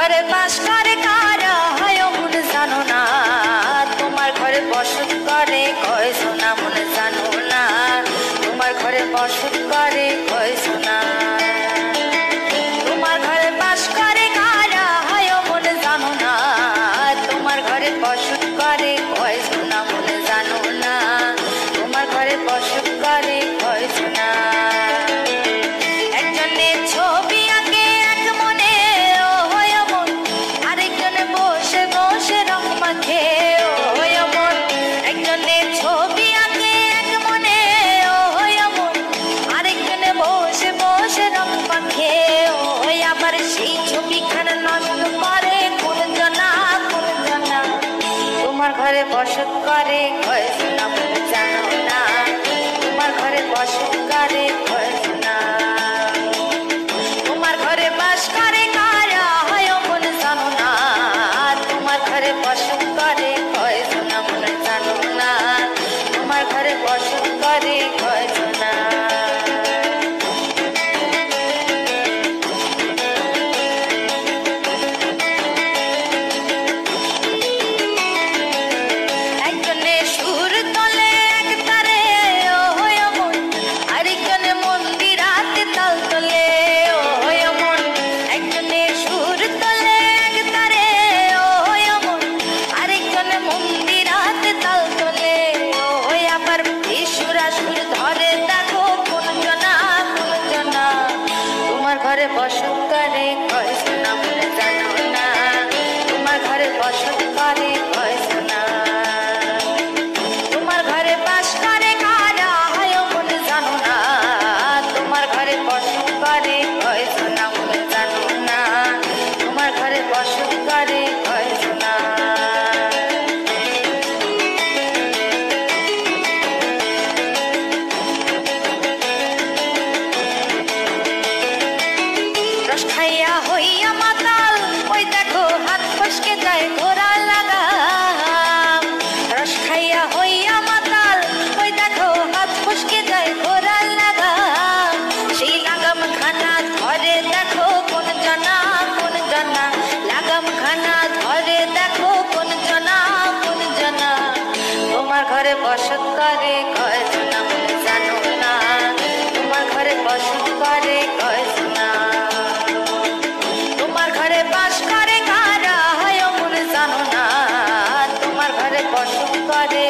ঘরে বাস করে কারা হয় মন জানো না, তোমার ঘরে বসত করে কয় সোনা মন জানো না, তোমার ঘরে বসত করে কয় সোনা। তোমার ঘরে বাস করে কারা হয় মন জানো না, তোমার ঘরে বসত করে কয় সোনা মন জানো না, তোমার ঘরে বসত করে কয় সোনা। একজনে ছবি আঁকে এক মনে ও হয় মন, আরেকজনে বসে বসে রং মাখে ও হয় মন। একজনে ছবি আঁকে এক মনে ও হয় মন, আরেকজনে বসে বসে রং মাখে ও হয়। আবার সেই ছবিখানা নষ্ট করে কোন জনা কোন জনা, তোমার ঘরে বসত করে কয় সোনা মন জানো না, তোমার ঘরে বসত করে কয় সোনা। তোমার ঘরে বাস করে কারা হয় মন জানো না, তোমার ঘরে বসত করে কয় সোনা মন জানো না, তোমার ঘরে বসত করে কয় সোনা। একজনে সুর তলে এক তারে ও হয় মন, আরেকজনে মন্দিরাতে তাল তলে ও হয় মন। একজনে সুর তলে এক তারে ও হয় মন, আরেকজনে মন্দিরাতে তাল তলে ও হয়। আবার সুরা সুর ধরে দেখো কোন জনা কোন জনা, তোমার ঘরে বসত করে কয় সোনা মন জানো না, তোমার ঘরে বসত করে কয় সোনা। তোমার ঘরে বাস করে কারা হয় মন জানো না, তোমার ঘরে বসত করে কয় সোনা মন জানো না, তোমার ঘরে বসত করে কয় সোনা। রস খাইয়া হইয়া মাতাল ওই দেখো হাত ফসকে যায় ঘোড়া লাগাম। রস খাইয়া হইয়া মাতাল ওই দেখো হাত ফসকে যায় ঘোড়া লাগাম। সেই লাগাম খানা ধরে দেখো কোন জনা কোন জনা, লাগাম খানা ধরে দেখো কোন জনা কোন জনা। তোমার ঘরে বসত করে কয় সোনা মন জানো না, তোমার ঘরে বসত করে কয় সোনা। তোমার ঘরে বাস করে কারা হয় মন জানো না, তোমার ঘরে বসত করে